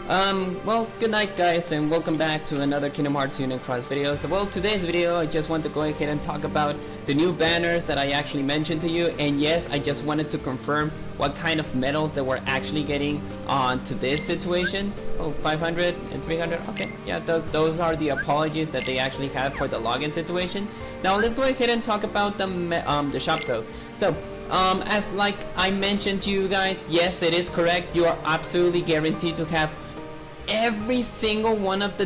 Well, good night guys, and welcome back to another Kingdom Hearts Union Cross video. So, well, today's video, I just want to go ahead and talk about the new banners that I actually mentioned to you. And yes, I just wanted to confirm what kind of medals that we're actually getting onto this situation. Oh, 500 and 300, okay. Yeah, those are the apologies that they actually have for the login situation. Now, let's go ahead and talk about the shop though. So, as like I mentioned to you guys, yes, it is correct. You are absolutely guaranteed to have every single one of the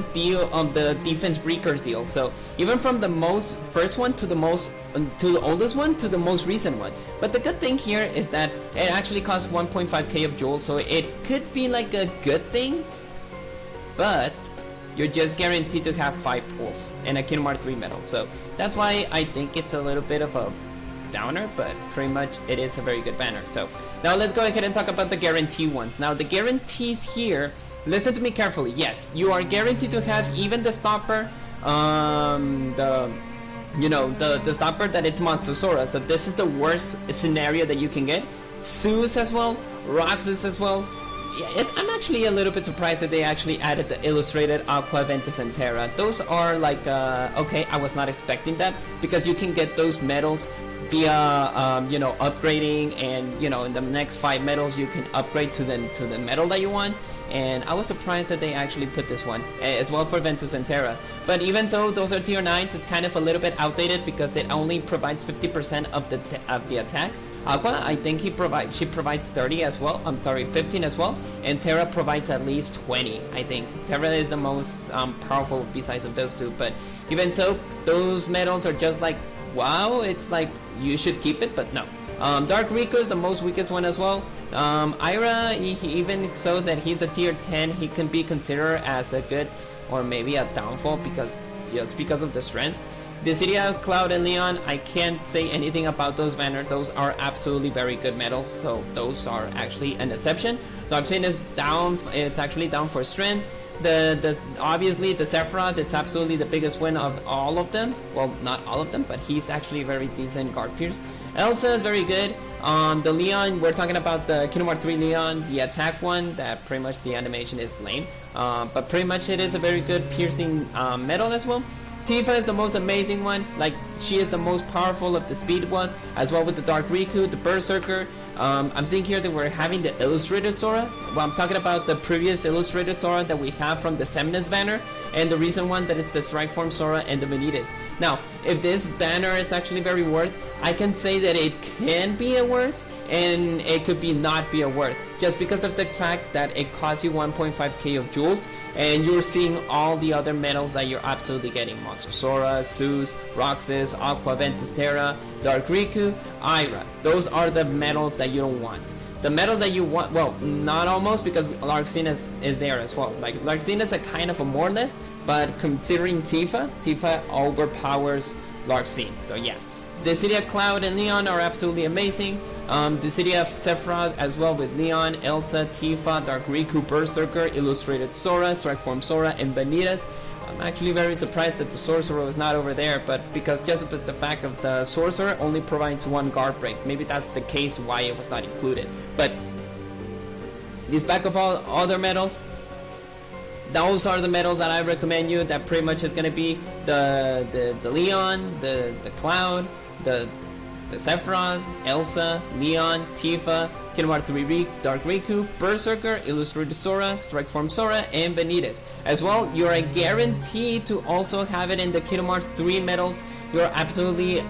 defense breakers deal. So even from the first one to the oldest one to the most recent one. But the good thing here is that it actually costs 1.5k of jewels, so it could be like a good thing, but you're just guaranteed to have 5 pulls and a Kingdom Hearts 3 medal. So that's why I think it's a little bit of a downer, but pretty much it is a very good banner. So now let's go ahead and talk about the guarantee ones. Now the guarantees here, listen to me carefully. Yes, you are guaranteed to have even the stopper, the stopper that it's Monster Sora. So this is the worst scenario that you can get. Zeus as well, Roxas as well. Yeah, I'm actually a little bit surprised that they actually added the illustrated Aqua, Ventus, and Terra. Those are like, okay, I was not expecting that, because you can get those medals via upgrading, and in the next 5 medals you can upgrade to the medal that you want. And I was surprised that they actually put this one as well for Ventus and Terra. But even so, those are tier 9s. It's kind of a little bit outdated because it only provides 50% of the attack. Aqua, I think she provides 30 as well. I'm sorry, 15 as well. And Terra provides at least 20. I think Terra is the most powerful besides of those two. But even so, those medals are just like, wow, it's like you should keep it, but no. Dark Riku is the most weakest one as well. Ira, even so that he's a tier 10, he can be considered as a good or maybe a downfall because of the strength. Dissidia, Cloud, and Leon, I can't say anything about those banners. Those are absolutely very good medals, so those are actually an exception. Roxas is down, it's actually down for strength. Obviously the Sephiroth, it's absolutely the biggest win of all of them. Well, not all of them, but he's actually very decent guard pierce. Elsa is very good. The Leon, we're talking about the Kingdom Hearts 3 Leon, the attack one, that pretty much the animation is lame. But pretty much it is a very good piercing medal as well. Tifa is the most amazing one, like she is the most powerful of the speed one, as well with the Dark Riku, the Berserker. I'm seeing here that we're having the illustrated Sora. Well, I'm talking about the previous illustrated Sora that we have from the Semnus banner, and the recent one that it's the Strike Form Sora and the Vanitas. Now, if this banner is actually very worth, I can say that it can be a worth, and it could be not be a worth, just because of the fact that it costs you 1.5k of jewels, and you're seeing all the other medals that you're absolutely getting: Monster Sora, Zeus, Roxas, Aqua, Ventus, Terra, Dark Riku, Ira. Those are the medals that you don't want. The medals that you want, well, not almost, because Larxene is there as well. Like, Larxene is a kind of a more or less, but considering Tifa overpowers Larxene. So yeah, the City of Cloud and Leon are absolutely amazing. The City of Sephiroth as well, with Leon, Elsa, Tifa, Dark Riku, Berserker, Illustrated Sora, Strike Form Sora, and Vanitas. I'm actually very surprised that the Sorcerer was not over there, but because just the fact of the Sorcerer only provides 1 guard break. Maybe that's the case why it was not included. But this back of all other medals, those are the medals that I recommend you. That pretty much is going to be the Leon, the Cloud, the Sephiroth, Elsa, Leon, Tifa, Kingdom Hearts 3 Dark Riku, Berserker, Illustrated Sora, Strike Form Sora, and Vanitas. As well, you're guaranteed to also have it in the Kingdom Hearts 3 medals. You're absolutely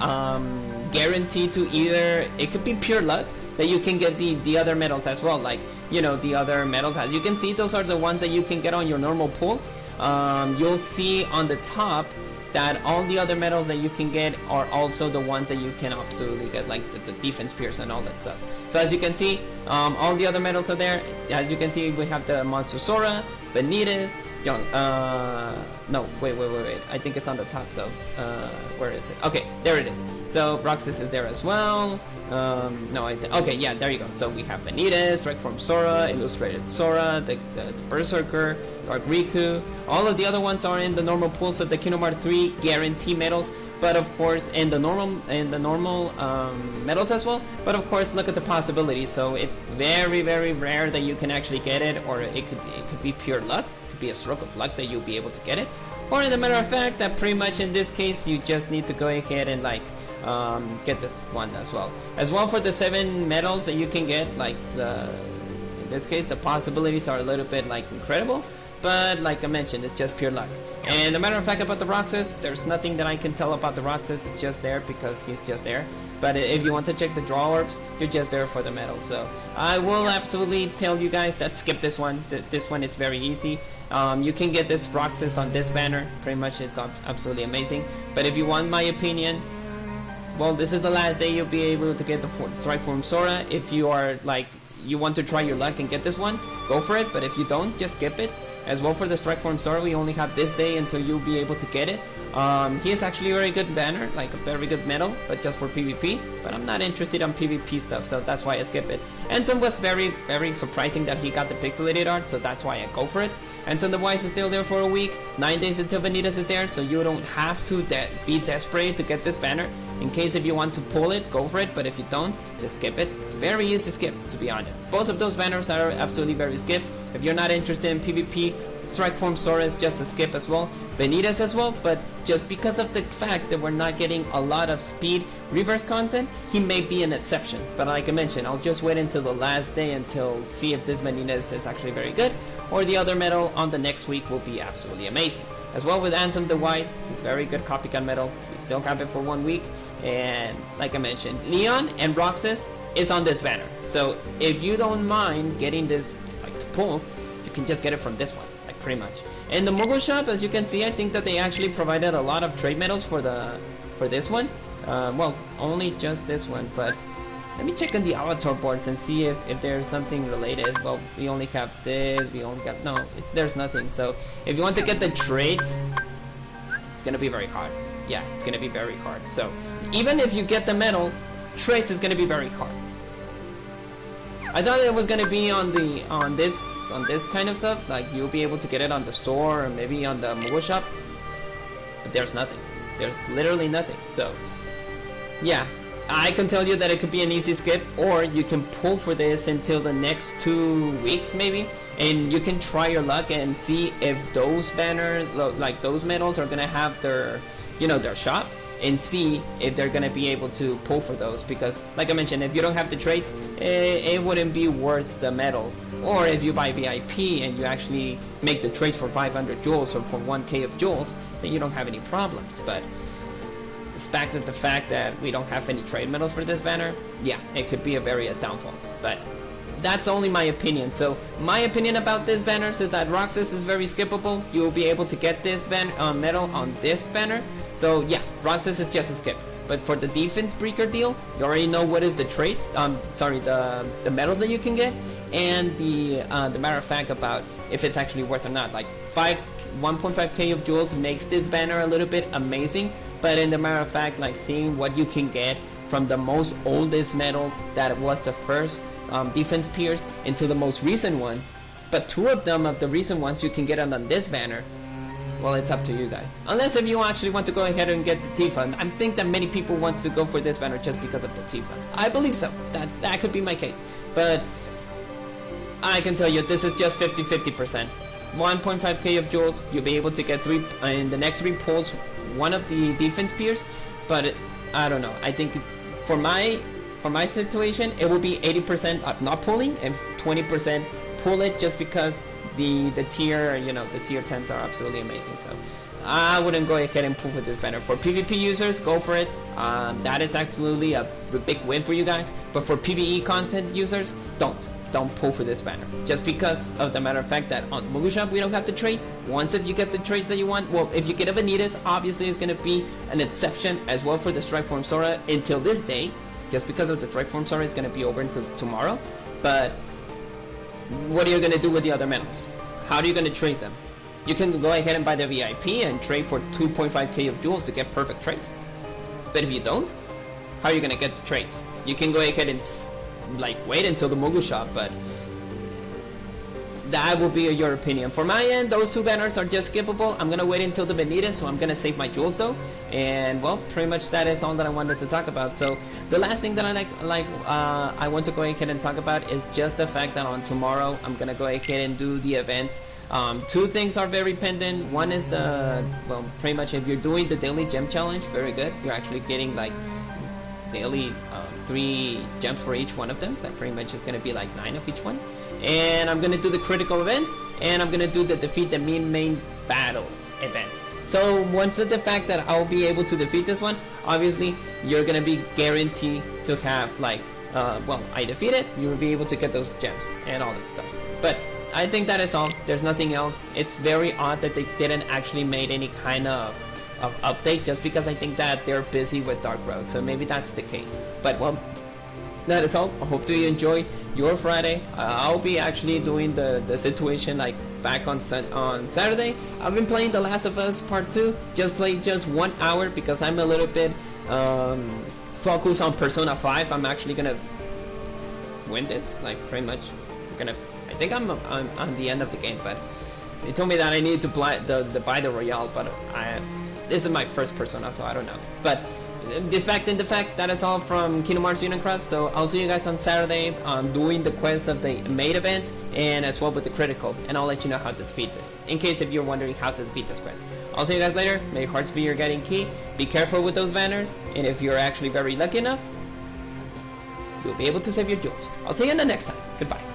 guaranteed to either, it could be pure luck that you can get the other medals as well, like the other medals. As you can see, those are the ones that you can get on your normal pulls. You'll see on the top that all the other medals that you can get are also the ones that you can absolutely get, like the defense pierce and all that stuff. So as you can see, all the other medals are there. As you can see, we have the Monster Sora, Vanitas, no, wait, I think it's on the top though. Where is it? Okay, there it is. So Roxas is there as well. Okay, yeah, there you go. So we have Vanitas, Strike Form Sora, Illustrated Sora, the Berserker, Dark Riku. All of the other ones are in the normal pools of the Kingdom Hearts 3 guarantee medals. but of course, and the normal medals as well. But of course, look at the possibilities. So it's very, very rare that you can actually get it, or it could be pure luck. It could be a stroke of luck that you'll be able to get it, or in the matter of fact, that pretty much in this case, you just need to go ahead and like get this one as well. As well for the 7 medals that you can get, like in this case, the possibilities are a little bit like incredible. But like I mentioned, it's just pure luck. And a matter of fact about the Roxas, there's nothing that I can tell about the Roxas. It's just there because he's just there. But if you want to check the draw orbs, you're just there for the medal. So I will absolutely tell you guys that skip this one. This one is very easy. You can get this Roxas on this banner. Pretty much it's absolutely amazing. But if you want my opinion, well, this is the last day you'll be able to get the Strike Form Sora. If you are like, you want to try your luck and get this one, go for it. But if you don't, just skip it. As well for the Strike Form Sora, we only have this day until you'll be able to get it. He is actually a very good banner, like a very good medal, but just for PvP. But I'm not interested in PvP stuff, so that's why I skip it. Ensign was very, very surprising that he got the pixelated art, so that's why I go for it. Ensign the Wise is still there for a week, 9 days until Vanitas is there, so you don't have to be desperate to get this banner. In case if you want to pull it, go for it, but if you don't, just skip it. It's very easy to skip, to be honest. Both of those banners are absolutely very skip. If you're not interested in PvP, Strike Form Sora is just a skip as well. Vanitas as well, but just because of the fact that we're not getting a lot of speed reverse content, he may be an exception. But like I mentioned, I'll just wait until the last day until see if this Vanitas is actually very good, or the other medal on the next week will be absolutely amazing. As well with Ansem the Wise, very good copycat medal. We still have it for 1 week. And like I mentioned, Leon and Roxas is on this banner. So if you don't mind getting this like to pull, you can just get it from this one, like pretty much. In the Mogul shop, as you can see, I think that they actually provided a lot of trade medals for this one. Well, only just this one, but let me check on the avatar boards and see if there's something related. Well, we only have this, we only got, no, there's nothing. So if you want to get the trades, it's gonna be very hard. Yeah, it's gonna be very hard. So even if you get the medal, trades is gonna be very hard. I thought it was gonna be on this kind of stuff, like you'll be able to get it on the store or maybe on the Mogul shop, but there's nothing. There's literally nothing. So yeah, I can tell you that it could be an easy skip, or you can pull for this until the next 2 weeks maybe, and you can try your luck and see if those banners, like those medals, are gonna have their, you know, their shop, and see if they're gonna be able to pull for those. Because like I mentioned, if you don't have the trades, it wouldn't be worth the medal. Or if you buy VIP and you actually make the trades for 500 jewels or for 1k of jewels, then you don't have any problems. But it's back to the fact that we don't have any trade medals for this banner. Yeah, it could be a downfall. But that's only my opinion. So my opinion about this banners is that Roxas is very skippable. You will be able to get this medal on this banner. So yeah, Roxas is just a skip. But for the defense breaker deal, you already know what is the trades. The medals that you can get, and the matter of fact about if it's actually worth or not. Like 1.5k of jewels makes this banner a little bit amazing. But in the matter of fact, like seeing what you can get from the most oldest medal that was the first defense pierce into the most recent one, but 2 of them of the recent ones you can get on this banner. Well, it's up to you guys. Unless if you actually want to go ahead and get the Tifa. I think that many people want to go for this banner just because of the Tifa. I believe so. That could be my case. But I can tell you this is just 50-50%. 1.5k of jewels, you'll be able to get 3 in the next 3 pulls, 1 of the defense pierce. But I don't know. I think for my situation, it will be 80% of not pulling and 20% pull it, just because the tier, you know, the tier 10s are absolutely amazing. So I wouldn't go ahead and pull for this banner. For PvP users, go for it. That is absolutely a big win for you guys. But for PvE content users, don't pull for this banner, just because of the matter of fact that on Mogul Shop we don't have the trades. Once if you get the trades that you want, well, if you get a Vanitas, obviously it's going to be an exception as well for the Strike Form Sora until this day, just because of the Strike Form Sora is going to be over until tomorrow. But what are you going to do with the other medals? How are you going to trade them? You can go ahead and buy the VIP and trade for 2.5k of jewels to get perfect trades. But if you don't, how are you going to get the trades? You can go ahead and like wait until the Mogul Shop, but that will be your opinion. For my end, those two banners are just skippable. I'm gonna wait until the Benitez, so I'm gonna save my jewels though. And well, pretty much that is all that I wanted to talk about. So the last thing that I want to go ahead and talk about is just the fact that on tomorrow I'm gonna go ahead and do the events. Two things are very pending. One is pretty much if you're doing the daily gem challenge, very good. You're actually getting like daily 3 gems for each one of them. That pretty much is gonna be like 9 of each one. And I'm gonna do the critical event, and I'm gonna do the defeat the main battle event. So once the fact that I'll be able to defeat this one, obviously you're gonna be guaranteed to have like I defeat it, you'll be able to get those gems and all that stuff. But I think that is all. There's nothing else. It's very odd that they didn't actually make any kind of update, just because I think that they're busy with Dark Road, so maybe that's the case. But well, that is all. I hope you enjoy your Friday. I'll be actually doing the situation like back on Saturday. I've been playing The Last of Us Part 2. Just played just 1 hour because I'm a little bit focused on Persona 5. I'm actually gonna win this, like pretty much. I think I'm on the end of the game, but they told me that I need to buy the Royale, but this is my first Persona, so I don't know. But despite the fact, that is all from Kingdom Hearts Union Cross. So I'll see you guys on Saturday doing the quest of the main event, and as well with the critical, and I'll let you know how to defeat this, in case if you're wondering how to defeat this quest. I'll see you guys later. May your hearts be your guiding key. Be careful with those banners, and if you're actually very lucky enough, you'll be able to save your jewels. I'll see you in the next time. Goodbye.